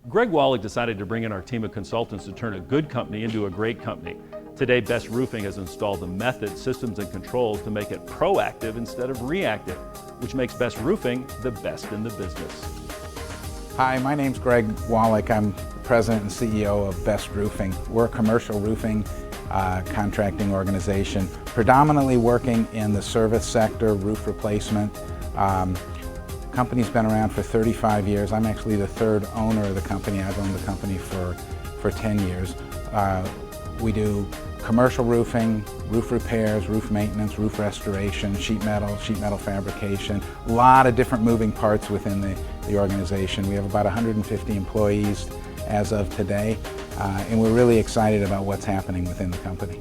Greg Wallach decided to bring in our team of consultants to turn a good company into a great company. Today, Best Roofing has installed the methods, systems, and controls to make it proactive instead of reactive, which makes Best Roofing the best in the business. Hi, my name's Greg Wallach. I'm the President and CEO of Best Roofing. We're a commercial roofing contracting organization, predominantly working in the service sector, roof replacement. Company's been around for 35 years. I'm actually the third owner of the company. I've owned the company for 10 years. We do commercial roofing, roof repairs, roof maintenance, roof restoration, sheet metal fabrication, a lot of different moving parts within the organization. We have about 150 employees as of today, and we're really excited about what's happening within the company.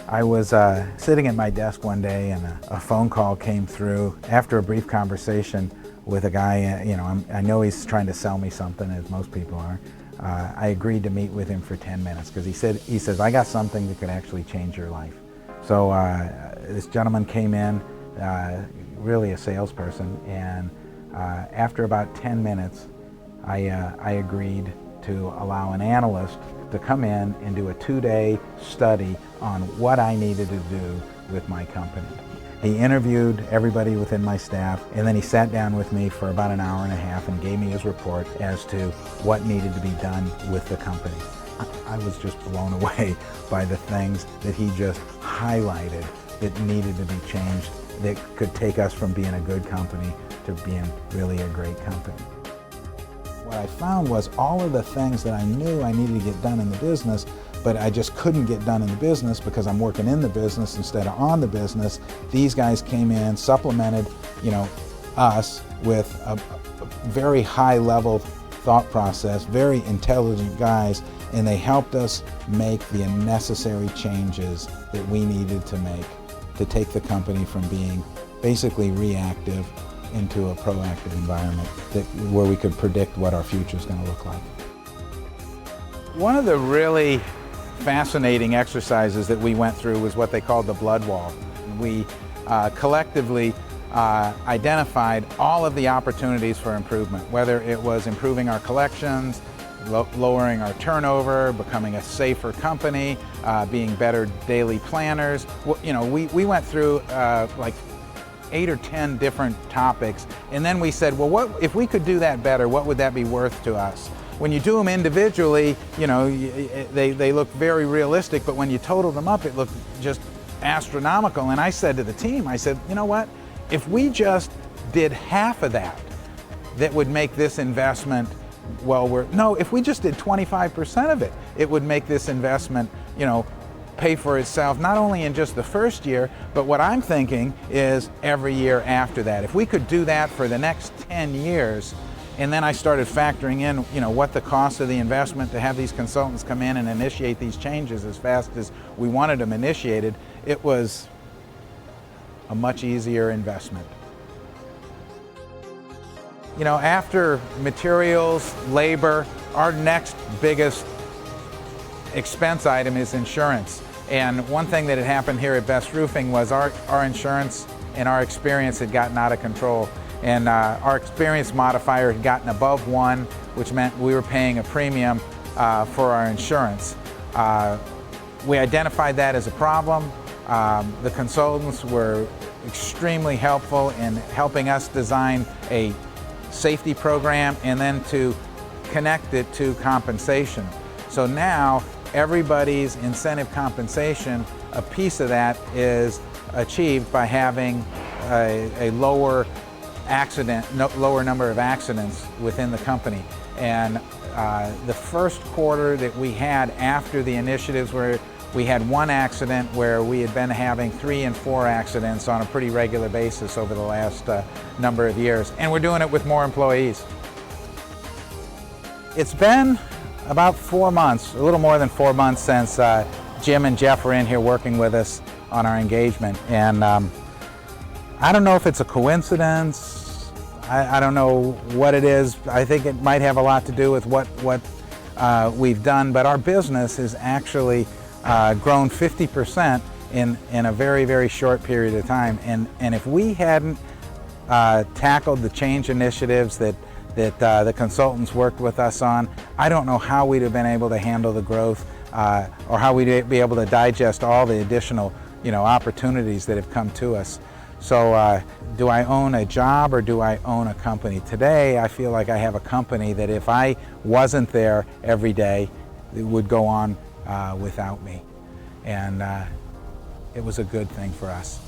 I was sitting at my desk one day and a phone call came through after a brief conversation with a guy. I know he's trying to sell me something, as most people are. I agreed to meet with him for 10 minutes because he says, I got something that could actually change your life. So this gentleman came in, really a salesperson, and after about 10 minutes, I agreed to allow an analyst to come in and do a 2-day study on what I needed to do with my company. He interviewed everybody within my staff, and then he sat down with me for about an hour and a half and gave me his report as to what needed to be done with the company. I was just blown away by the things that he just highlighted that needed to be changed, that could take us from being a good company to being really a great company. What I found was all of the things that I knew I needed to get done in the business, but I just couldn't get done in the business because I'm working in the business instead of on the business. These guys came in, supplemented, us with a very high level thought process, very intelligent guys, and they helped us make the necessary changes that we needed to make to take the company from being basically reactive into a proactive environment where we could predict what our future is going to look like. One of the really fascinating exercises that we went through was what they called the blood wall. We collectively identified all of the opportunities for improvement, whether it was improving our collections, lowering our turnover, becoming a safer company, being better daily planners. We went through like 8 or 10 different topics, and then we said, well, what if we could do that better, what would that be worth to us? When you do them individually, they look very realistic, but when you total them up, it looked just astronomical. And I said to the team, I said, you know what, if we just did half of that, that would make this investment, if we just did 25% of it, it would make this investment, pay for itself, not only in just the first year, but what I'm thinking is every year after that. If we could do that for the next 10 years, and then I started factoring in, what the cost of the investment to have these consultants come in and initiate these changes as fast as we wanted them initiated, it was a much easier investment. After materials, labor, our next biggest expense item is insurance. And one thing that had happened here at Best Roofing was our insurance and our experience had gotten out of control. And our experience modifier had gotten above 1, which meant we were paying a premium for our insurance. We identified that as a problem. The consultants were extremely helpful in helping us design a safety program and then to connect it to compensation. So now everybody's incentive compensation, a piece of that is achieved by having a lower number of accidents within the company. And the first quarter that we had after the initiatives where we had 1 accident where we had been having 3 and 4 accidents on a pretty regular basis over the last number of years. And we're doing it with more employees. It's been about 4 months, a little more than 4 months since Jim and Jeff were in here working with us on our engagement. And I don't know if it's a coincidence. I don't know what it is. I think it might have a lot to do with what we've done, but our business has actually grown 50% in a very, very short period of time. And if we hadn't tackled the change initiatives that that the consultants worked with us on, I don't know how we'd have been able to handle the growth or how we'd be able to digest all the additional opportunities that have come to us. So do I own a job or do I own a company? Today I feel like I have a company that if I wasn't there every day, it would go on without me. And it was a good thing for us.